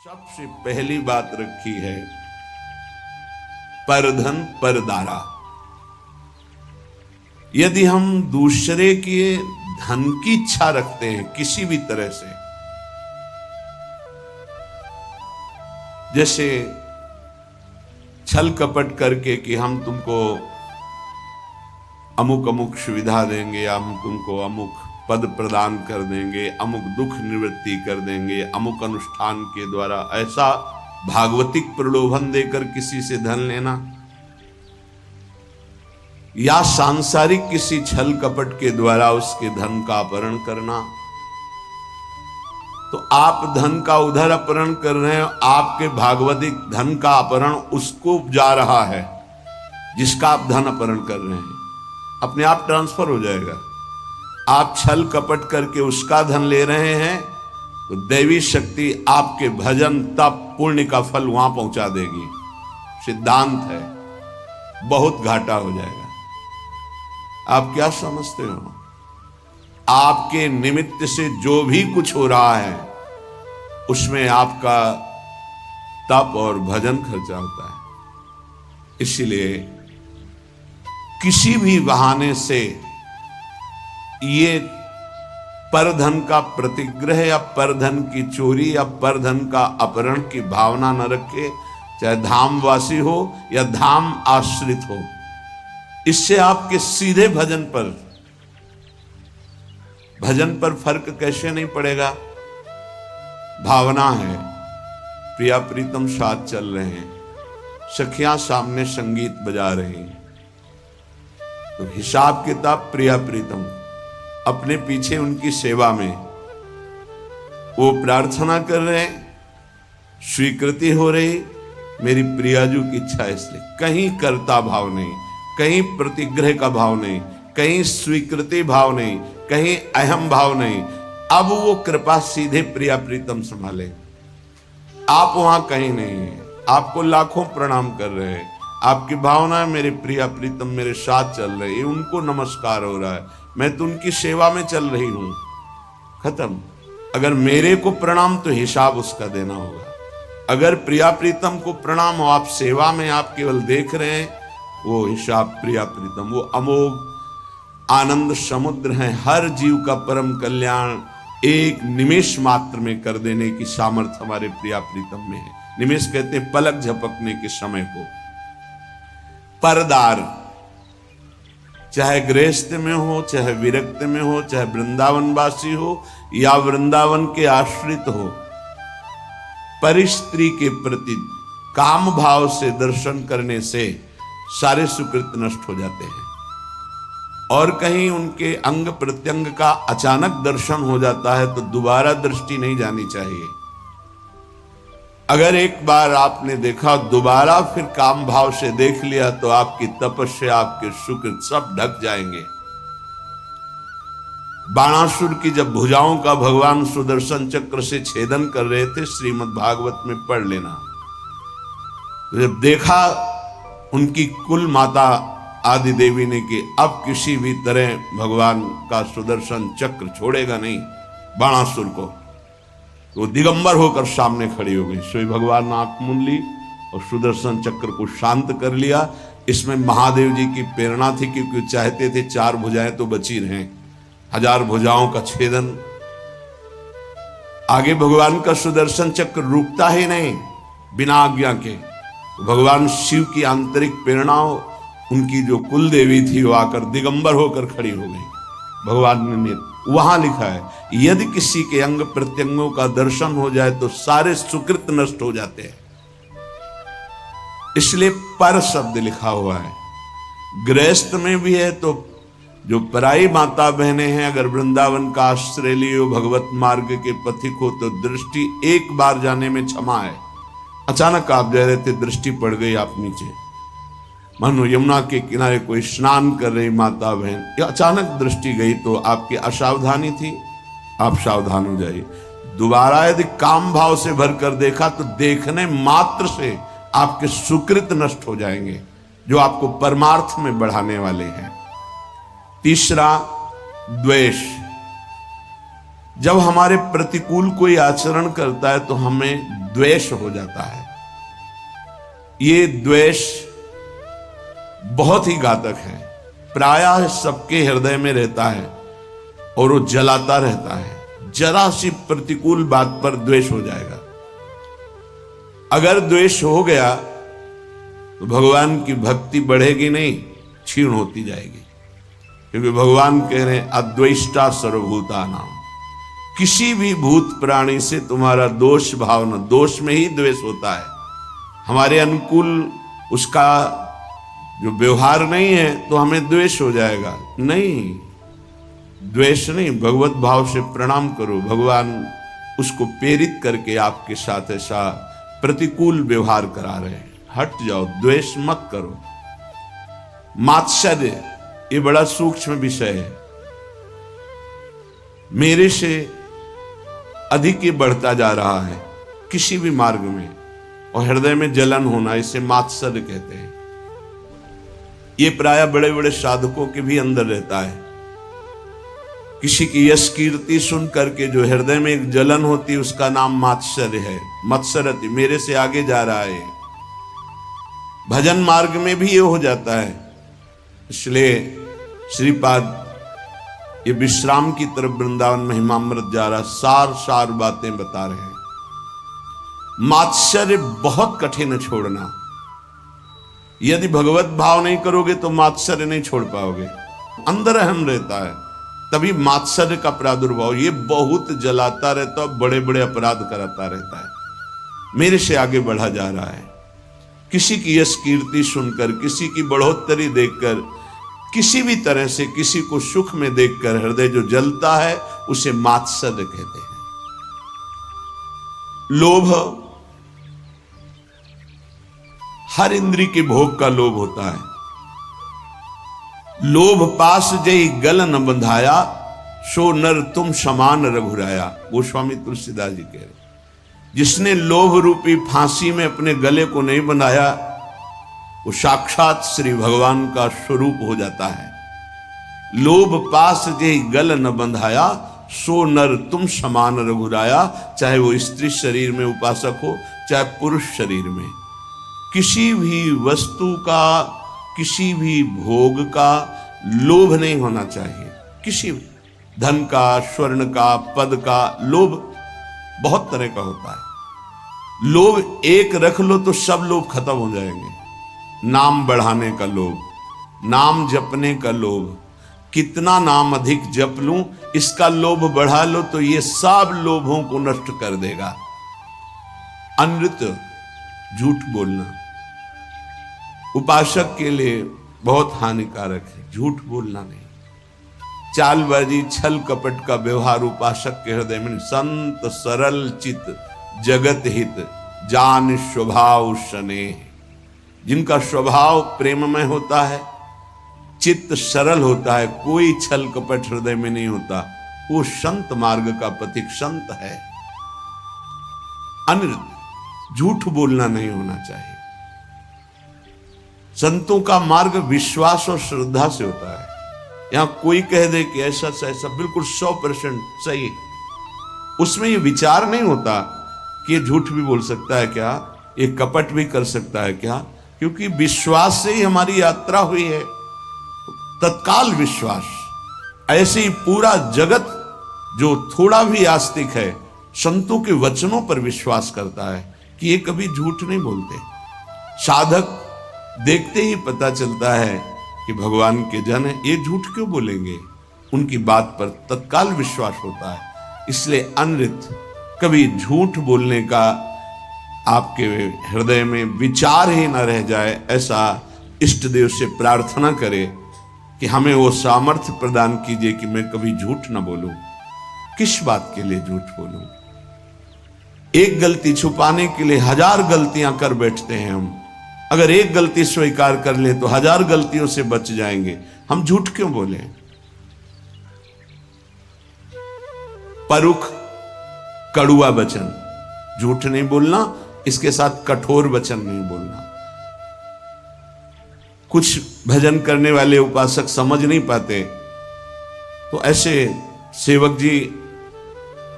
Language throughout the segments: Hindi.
सबसे पहली बात रखी है परधन परदारा। यदि हम दूसरे के धन की इच्छा रखते हैं किसी भी तरह से, जैसे छल कपट करके कि हम तुमको अमुक अमुक सुविधा देंगे, हम तुमको अमुक पद प्रदान कर देंगे, अमुक दुख निवृत्ति कर देंगे, अमुक अनुष्ठान के द्वारा, ऐसा भागवतिक प्रलोभन देकर किसी से धन लेना, या सांसारिक किसी छल कपट के द्वारा उसके धन का अपहरण करना, तो आप धन का उधर अपहरण कर रहे हैं, आपके भागवतिक धन का अपहरण उसको जा रहा है जिसका आप धन अपहरण कर रहे हैं, अपने आप ट्रांसफर हो जाएगा। आप छल कपट करके उसका धन ले रहे हैं तो दैवी शक्ति आपके भजन तप पुण्य का फल वहां पहुंचा देगी। सिद्धांत है, बहुत घाटा हो जाएगा। आप क्या समझते हो? आपके निमित्त से जो भी कुछ हो रहा है उसमें आपका तप और भजन खर्चा होता है। इसीलिए किसी भी बहाने से ये परधन का प्रतिग्रह या परधन की चोरी या परधन का अपहरण की भावना न रखे, चाहे धामवासी हो या धाम आश्रित हो। इससे आपके सीधे भजन पर फर्क कैसे नहीं पड़ेगा? भावना है, प्रिया प्रीतम साथ चल रहे हैं, सखियां सामने संगीत बजा रही हैं, तो हिसाब किताब प्रिया प्रीतम अपने पीछे उनकी सेवा में वो प्रार्थना कर रहे हैं, स्वीकृति हो रही, मेरी प्रियाजू की इच्छा है, इसलिए कहीं कर्ता भाव नहीं, कहीं प्रतिग्रह का भाव नहीं, कहीं स्वीकृति भाव नहीं, कहीं अहम भाव नहीं। अब वो कृपा सीधे प्रिया प्रीतम संभाले, आप वहां कहीं नहीं है। आपको लाखों प्रणाम कर रहे हैं, आपकी भावना है मेरे प्रिया प्रीतम मेरे साथ चल रहे हैं, उनको नमस्कार हो रहा है, मैं तो उनकी सेवा में चल रही हूं, खत्म। अगर मेरे को प्रणाम तो हिसाब उसका देना होगा। अगर प्रिया प्रीतम को प्रणाम हो, आप सेवा में आप केवल देख रहे हैं, वो हिसाब प्रिया प्रीतम, वो अमोघ आनंद समुद्र है, हर जीव का परम कल्याण एक निमेष मात्र में कर देने की सामर्थ्य हमारे प्रिया प्रीतम में है। निमेष कहते हैं पलक झपकने के समय को। परदार चाहे गृहस्थ में हो, चाहे विरक्त में हो, चाहे वृंदावनवासी हो या वृंदावन के आश्रित हो, परिस्त्री के प्रति काम भाव से दर्शन करने से सारे सुकृत नष्ट हो जाते हैं। और कहीं उनके अंग प्रत्यंग का अचानक दर्शन हो जाता है तो दोबारा दृष्टि नहीं जानी चाहिए। अगर एक बार आपने देखा, दोबारा फिर काम भाव से देख लिया तो आपकी तपस्या, आपके सुकृत सब ढक जाएंगे। बाणासुर की जब भुजाओं का भगवान सुदर्शन चक्र से छेदन कर रहे थे, श्रीमद् भागवत में पढ़ लेना, जब देखा उनकी कुल माता आदि देवी ने कि अब किसी भी तरह भगवान का सुदर्शन चक्र छोड़ेगा नहीं बाणासुर को, तो दिगंबर होकर सामने खड़ी हो गई। सोई भगवान ने आंख मूंद ली और सुदर्शन चक्र को शांत कर लिया। इसमें महादेव जी की प्रेरणा थी, क्योंकि चाहते थे 4 भुजाएं तो बची रहें, 1000 भुजाओं का छेदन। आगे भगवान का सुदर्शन चक्र रुकता ही नहीं बिना आज्ञा के। भगवान शिव की आंतरिक प्रेरणाओं, उनकी जो कुल देवी थी वो आकर दिगंबर होकर खड़ी हो गई। भगवान ने वहां लिखा है, यदि किसी के अंग प्रत्यंगों का दर्शन हो जाए तो सारे सुकृत नष्ट हो जाते हैं। इसलिए पर शब्द लिखा हुआ है। गृहस्थ में भी है तो जो पराई माता बहनें हैं, अगर वृंदावन का आश्रय लियो, भगवत मार्ग के पथिक हो, तो दृष्टि एक बार जाने में क्षमा है। अचानक आप जा रहे थे, दृष्टि पड़ गई आप नीचे, मानो यमुना के किनारे कोई स्नान कर रही माता बहन, या अचानक दृष्टि गई तो आपकी असावधानी थी, आप सावधान हो जाइए। दोबारा यदि काम भाव से भरकर देखा तो देखने मात्र से आपके सुकृत नष्ट हो जाएंगे, जो आपको परमार्थ में बढ़ाने वाले हैं। तीसरा, द्वेष। जब हमारे प्रतिकूल कोई आचरण करता है तो हमें द्वेष हो जाता है। ये द्वेष बहुत ही घातक है, प्रायः सबके हृदय में रहता है और वो जलाता रहता है। जरा सी प्रतिकूल बात पर द्वेष हो जाएगा। अगर द्वेष हो गया तो भगवान की भक्ति बढ़ेगी नहीं, क्षीण होती जाएगी। क्योंकि भगवान कह रहे हैं अद्वेष्टा सर्वभूतानां, किसी भी भूत प्राणी से तुम्हारा दोष भावना, दोष में ही द्वेष होता है। हमारे अनुकूल उसका जो व्यवहार नहीं है तो हमें द्वेष हो जाएगा। नहीं, द्वेष नहीं, भगवत भाव से प्रणाम करो। भगवान उसको प्रेरित करके आपके साथ ऐसा प्रतिकूल व्यवहार करा रहे हैं। हट जाओ, द्वेष मत करो। मात्सर्य ये बड़ा सूक्ष्म विषय है, मेरे से अधिक ये बढ़ता जा रहा है किसी भी मार्ग में, और हृदय में जलन होना, इसे मात्सर्य कहते हैं। ये प्रायः बड़े बड़े साधकों के भी अंदर रहता है। किसी की यश कीर्ति सुन करके जो हृदय में एक जलन होती है उसका नाम मात्सर्य है। मत्सरति, मेरे से आगे जा रहा है। भजन मार्ग में भी ये हो जाता है। इसलिए श्रीपाद ये विश्राम की तरफ वृंदावन महिमामृत जा रहा, सार सार बातें बता रहे हैं। मात्सर्य बहुत कठिन है छोड़ना। यदि भगवत भाव नहीं करोगे तो मात्सर्य नहीं छोड़ पाओगे। अंदर अहम रहता है, तभी मात्सर्य का प्रादुर्भाव ये बहुत जलाता रहता है, बड़े बड़े अपराध कराता रहता है। मेरे से आगे बढ़ा जा रहा है। किसी की यश कीर्ति सुनकर, किसी की बढ़ोतरी देखकर, किसी भी तरह से किसी को सुख में देखकर हृदय जो जलता है उसे मात्सर्य कहते हैं। लोभ, हर इंद्री के भोग का लोभ होता है। लोभ पास जय गल न बंधाया, सो नर तुम समान रघुराया। गोस्वामी तुलसीदास जी कह रहे, जिसने लोभ रूपी फांसी में अपने गले को नहीं बनाया वो साक्षात श्री भगवान का स्वरूप हो जाता है। लोभ पास जय गल न बंधाया, सो नर तुम समान रघुराया। चाहे वो स्त्री शरीर में उपासक हो, चाहे पुरुष शरीर में, किसी भी वस्तु का, किसी भी भोग का लोभ नहीं होना चाहिए। किसी धन का, स्वर्ण का, पद का लोभ बहुत तरह का होता है। लोभ एक रख लो तो सब लोभ खत्म हो जाएंगे। नाम बढ़ाने का लोभ, नाम जपने का लोभ, कितना नाम अधिक जप लूं इसका लोभ बढ़ा लो तो ये सब लोभों को नष्ट कर देगा। अनृत, झूठ बोलना उपासक के लिए बहुत हानिकारक है। झूठ बोलना नहीं, चालबाजी, छल कपट का व्यवहार उपासक के हृदय में। संत सरल चित जगत हित, जान स्वभाव स्नेह। जिनका स्वभाव प्रेममय होता है, चित्त सरल होता है, कोई छल कपट हृदय में नहीं होता, वो संत मार्ग का पथिक संत है। अनृत, झूठ बोलना नहीं होना चाहिए। संतों का मार्ग विश्वास और श्रद्धा से होता है। यहां कोई कह दे कि ऐसा से ऐसा, बिल्कुल 100% सही, उसमें ये विचार नहीं होता कि ये झूठ भी बोल सकता है क्या, ये कपट भी कर सकता है क्या, क्योंकि विश्वास से ही हमारी यात्रा हुई है। तत्काल विश्वास। ऐसे ही पूरा जगत जो थोड़ा भी आस्तिक है संतों के वचनों पर विश्वास करता है कि ये कभी झूठ नहीं बोलते। साधक देखते ही पता चलता है कि भगवान के जन है, ये झूठ क्यों बोलेंगे, उनकी बात पर तत्काल विश्वास होता है। इसलिए अनृत, कभी झूठ बोलने का आपके हृदय में विचार ही न रह जाए, ऐसा इष्ट देव से प्रार्थना करें कि हमें वो सामर्थ्य प्रदान कीजिए कि मैं कभी झूठ न बोलूं। किस बात के लिए झूठ बोलूं? एक गलती छुपाने के लिए 1000 गलतियां कर बैठते हैं हम। अगर एक गलती स्वीकार कर ले तो 1000 गलतियों से बच जाएंगे। हम झूठ क्यों बोले? परुख, कड़ुआ वचन, झूठ नहीं बोलना, इसके साथ कठोर वचन नहीं बोलना। कुछ भजन करने वाले उपासक समझ नहीं पाते तो ऐसे सेवक जी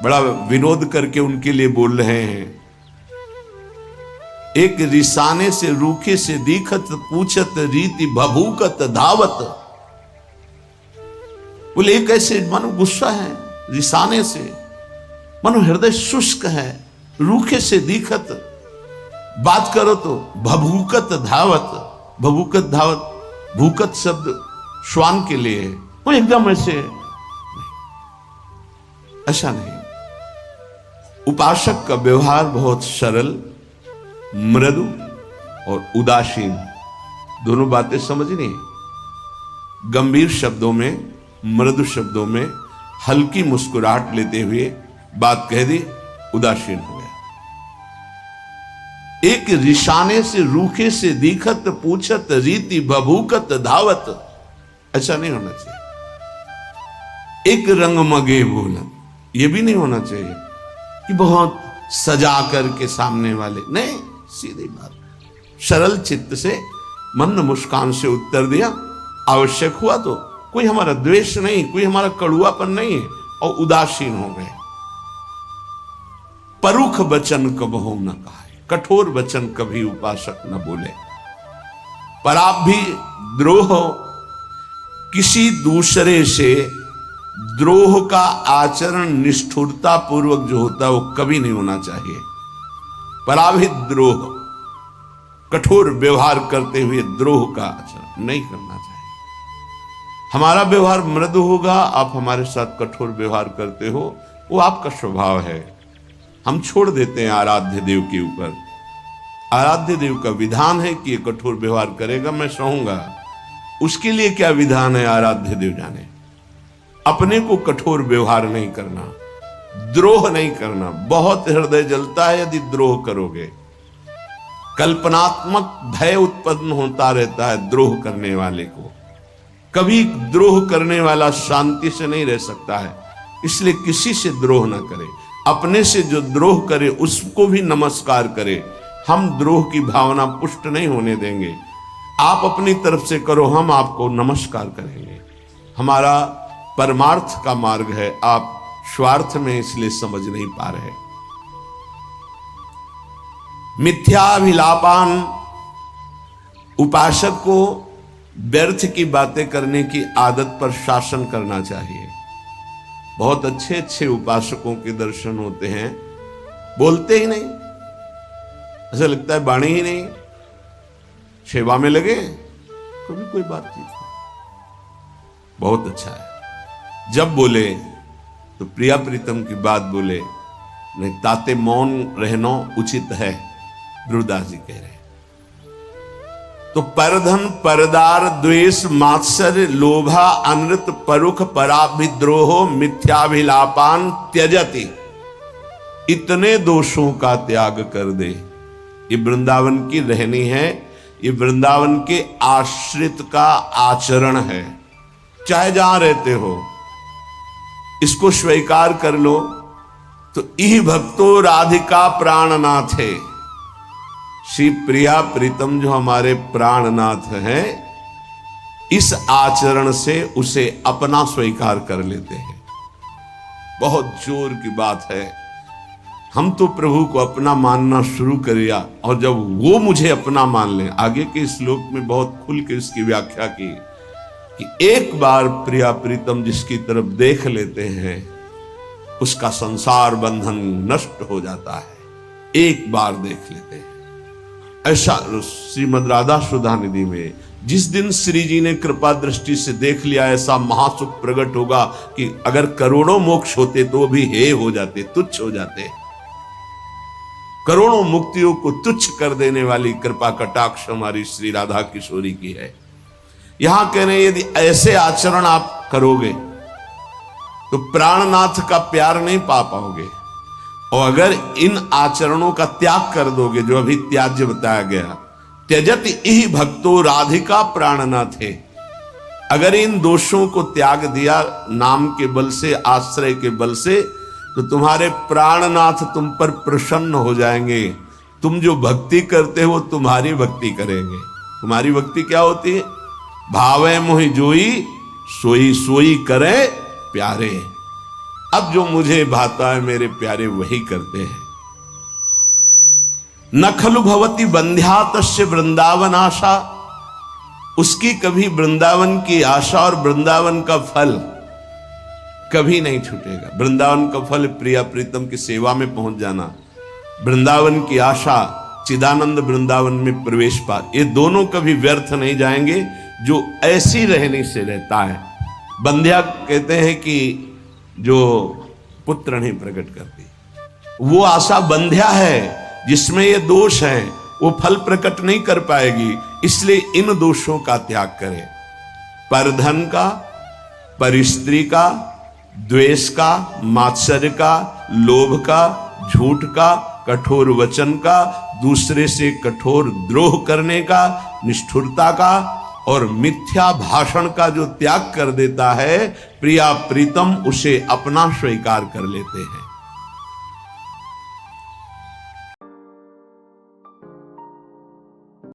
बड़ा विनोद करके उनके लिए बोल रहे हैं। एक रिसाने से रूखे से दीखत पूछत रीति भभूकत धावत। बोले एक ऐसे मानो गुस्सा है रिसाने से, मानो हृदय शुष्क है, रूखे से दीखत, बात करो तो भभूकत धावत। भभूकत धावत, भूकत शब्द श्वान के लिए है, वो एकदम ऐसे ऐसा नहीं। उपासक का व्यवहार बहुत सरल, मृदु और उदासीन, दोनों बातें समझनी। गंभीर शब्दों में, मृदु शब्दों में हल्की मुस्कुराहट लेते हुए बात कह दी, उदासीन हो गया। एक रिशाने से रूखे से दीखत पूछत रीति भभूकत धावत, ऐसा नहीं होना चाहिए। एक रंग मगे बोलत, ये भी नहीं होना चाहिए कि बहुत सजा करके सामने वाले, नहीं, सीधी बात, सरल चित्त से मंद मुस्कान से उत्तर दिया। आवश्यक हुआ तो, कोई हमारा द्वेष नहीं, कोई हमारा कड़ुआपन नहीं है, और उदासीन हो गए। परुख वचन कबहु न कहा, कठोर वचन कभी उपासक न बोले। पर आप भी द्रोह, किसी दूसरे से द्रोह का आचरण निष्ठुरता पूर्वक जो होता है वो कभी नहीं होना चाहिए। पराभित द्रोह, कठोर व्यवहार करते हुए द्रोह का आचरण नहीं करना चाहिए। हमारा व्यवहार मृदु होगा, आप हमारे साथ कठोर व्यवहार करते हो, वो आपका स्वभाव है, हम छोड़ देते हैं आराध्य देव के ऊपर। आराध्य देव का विधान है कि ये कठोर व्यवहार करेगा, मैं सहूंगा। उसके लिए क्या विधान है आराध्य देव जाने। अपने को कठोर व्यवहार नहीं करना, द्रोह नहीं करना। बहुत हृदय जलता है यदि द्रोह करोगे। कल्पनात्मक भय उत्पन्न होता रहता है द्रोह करने वाले को। कभी द्रोह करने वाला शांति से नहीं रह सकता है, इसलिए किसी से द्रोह ना करे। अपने से जो द्रोह करे उसको भी नमस्कार करे। हम द्रोह की भावना पुष्ट नहीं होने देंगे। आप अपनी तरफ से करो, हम आपको नमस्कार करेंगे। हमारा परमार्थ का मार्ग है, आप स्वार्थ में इसलिए समझ नहीं पा रहे। मिथ्याभिलापान, उपासक को व्यर्थ की बातें करने की आदत पर शासन करना चाहिए। बहुत अच्छे अच्छे उपासकों के दर्शन होते हैं, बोलते ही नहीं, ऐसा लगता है बाणी ही नहीं, सेवा में लगे, कभी कोई बातचीत नहीं। बहुत अच्छा है जब बोले तो प्रिया प्रीतम की बात बोले, नहीं ताते मौन रहना उचित है, गुरुदास जी कह रहे। तो परधन परदार द्वेष मात्सर्य लोभा अनृत परुख पराभिद्रोह मिथ्याभिलापान त्यजति। इतने दोषों का त्याग कर दे। ये वृंदावन की रहनी है, ये वृंदावन के आश्रित का आचरण है। चाहे जहां रहते हो इसको स्वीकार कर लो। तो इह भक्तो राधिका प्राणनाथे, श्री प्रिया प्रीतम जो हमारे प्राणनाथ हैं, इस आचरण से उसे अपना स्वीकार कर लेते हैं। बहुत जोर की बात है। हम तो प्रभु को अपना मानना शुरू करिया, और जब वो मुझे अपना मान ले, आगे के श्लोक में बहुत खुल के इसकी व्याख्या की कि एक बार प्रिया प्रीतम जिसकी तरफ देख लेते हैं उसका संसार बंधन नष्ट हो जाता है। एक बार देख लेते हैं। ऐसा श्रीमद् राधा सुधा निधि में जिस दिन श्री जी ने कृपा दृष्टि से देख लिया, ऐसा महासुख प्रकट होगा कि अगर करोड़ों मोक्ष होते तो भी हे हो जाते, तुच्छ हो जाते। करोड़ों मुक्तियों को तुच्छ कर देने वाली कृपा कटाक्ष हमारी श्री राधा किशोरी की है। यहां कह रहे यदि ऐसे आचरण आप करोगे तो प्राणनाथ का प्यार नहीं पा पाओगे, और अगर इन आचरणों का त्याग कर दोगे जो अभी त्याज्य बताया गया, त्यजत इहि भक्तो राधिका प्राणनाथ है, अगर इन दोषों को त्याग दिया नाम के बल से, आश्रय के बल से, तो तुम्हारे प्राणनाथ तुम पर प्रसन्न हो जाएंगे। तुम जो भक्ति करते हो तुम्हारी भक्ति करेंगे। तुम्हारी भक्ति क्या होती है? भावे मोहि जोई सोई सोई करे प्यारे। अब जो मुझे भाता है मेरे प्यारे वही करते हैं। न खलु भवती बंध्या तस्य वृंदावन आशा, उसकी कभी वृंदावन की आशा और वृंदावन का फल कभी नहीं छूटेगा। वृंदावन का फल प्रिया प्रीतम की सेवा में पहुंच जाना, वृंदावन की आशा चिदानंद वृंदावन में प्रवेश पा, ये दोनों कभी व्यर्थ नहीं जाएंगे जो ऐसी रहने से रहता है। बंध्या कहते हैं कि जो पुत्र नहीं प्रकट करती, वो आशा बंध्या है जिसमें ये दोष है, वो फल प्रकट नहीं कर पाएगी। इसलिए इन दोषों का त्याग करें, परधन का, परिस्त्री का, द्वेष का, मात्सर्य का, लोभ का, झूठ का, कठोर वचन का, दूसरे से कठोर द्रोह करने का, निष्ठुरता का और मिथ्या भाषण का जो त्याग कर देता है, प्रिया प्रीतम उसे अपना स्वीकार कर लेते हैं।